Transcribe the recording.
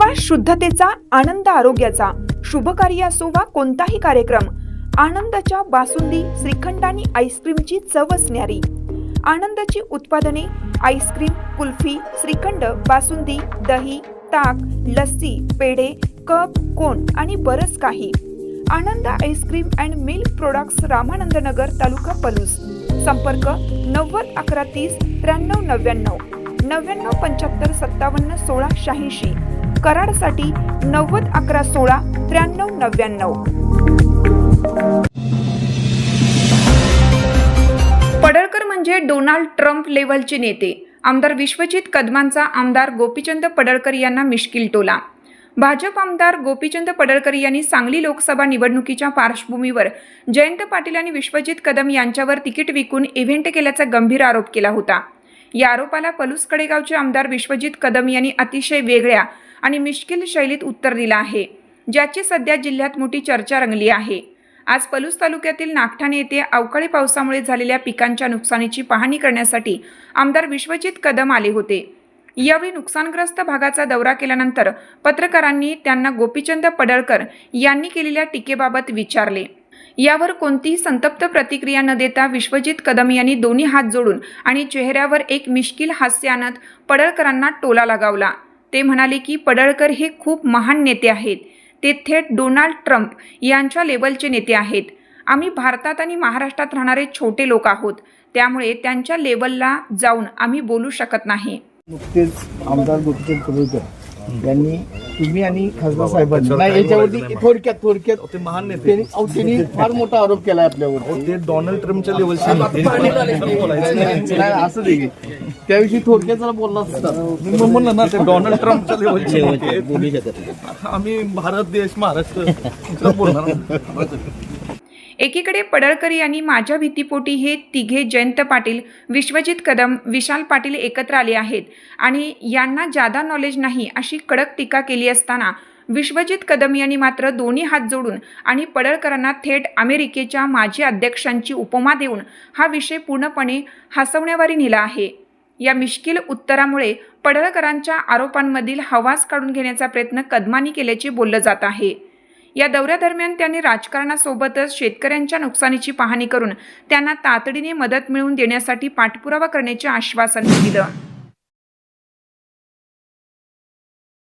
विश्वास शुद्धतेचा, आनंद आरोग्याचा, शुभ कार्य असो वा कोणताही कार्यक्रम, आनंदाच्या बासुंदी, श्रीखंड आणि आईस्क्रीमची चवच न्यारी. आनंदाची उत्पादने आईस्क्रीम, कुल्फी, श्रीखंड, बासुंदी, दही, ताक, लस्सी, पेढे, कप, कोन आणि बरंच काही. Anand ice cream and milk products, Ramanand Nagar, taluka Palus. संपर्क 90 11 30 93 99 99 75 57 16 86. कराडसाठी 90 11 16 93 99. पडळकर म्हणजे डोनाल्ड ट्रम्प लेव्हलचे नेते. आमदार विश्वजित कदमांचा आमदार गोपीचंद पडळकर यांना मिश्किल टोला. भाजप आमदार गोपीचंद पडळकर यांनी सांगली लोकसभा निवडणुकीच्या पार्श्वभूमीवर जयंत पाटील आणि विश्वजित कदम यांच्यावर तिकीट विकून इव्हेंट केल्याचा गंभीर आरोप केला होता. या आरोपाला पलूस कडेगावचे आमदार विश्वजित कदम यांनी अतिशय वेगळ्या आणि मिश्किल शैलीत उत्तर दिलं आहे, ज्याची सध्या जिल्ह्यात मोठी चर्चा रंगली आहे. आज पलूस तालुक्यातील नागठाणे येथे अवकाळी पावसामुळे झालेल्या पिकांच्या नुकसानीची पाहणी करण्यासाठी आमदार विश्वजित कदम आले होते. यावेळी नुकसानग्रस्त भागाचा दौरा केल्यानंतर पत्रकारांनी त्यांना गोपीचंद पडळकर यांनी केलेल्या टीकेबाबत विचारले. यावर कोणतीही संतप्त प्रतिक्रिया न देता विश्वजित कदम यांनी दोन्ही हात जोडून आणि चेहऱ्यावर एक मिश्किल हास्य आणत पडळकरांना टोला लगावला. ते म्हणाले की पडळकर हे खूप महान नेते आहेत. ते थेट डोनाल्ड ट्रम्प यांच्या लेवलचे नेते आहेत. आम्ही भारतात आणि महाराष्ट्रात राहणारे छोटे लोक आहोत, त्यामुळे त्यांच्या लेवलला जाऊन आम्ही बोलू शकत नाही. नुकतेच आमदार गोपीचंद पडळकर यांनी तुम्ही आणि खासदार साहेबांनी याच्यावरती थोडक्यात ते महान नेते त्यांनी फार मोठा आरोप केला आपल्यावर. ते डोनाल्ड ट्रम्पच्या लेवलचे असं देखील त्याविषयी थोडक्यात जरा बोलला असता. मी म्हणलं ना, ते डोनाल्ड ट्रम्पच्या लेवलचे. आम्ही भारत देश, महाराष्ट्र बोलणार. एकीकडे पडळकर यांनी माझ्या भीतीपोटी हे तिघे जयंत पाटील, विश्वजित कदम, विशाल पाटील एकत्र आले आहेत आणि यांना जादा नॉलेज नाही अशी कडक टीका केली असताना विश्वजित कदम यांनी मात्र दोन्ही हात जोडून आणि पडळकरांना थेट अमेरिकेच्या माजी अध्यक्षांची उपमा देऊन हा विषय पूर्णपणे हसवण्यावारी नेला आहे. या मिश्किल उत्तरामुळे पडळकरांच्या आरोपांमधील हवास काढून घेण्याचा प्रयत्न कदमांनी केल्याचे बोललं जात आहे. या दौऱ्यादरम्यान त्यांनी राजकारणासोबतच शेतकऱ्यांच्या नुकसानीची पाहणी करून त्यांना तातडीने मदत मिळवून देण्यासाठी पाठपुरावा करण्याचे आश्वासन दिलं.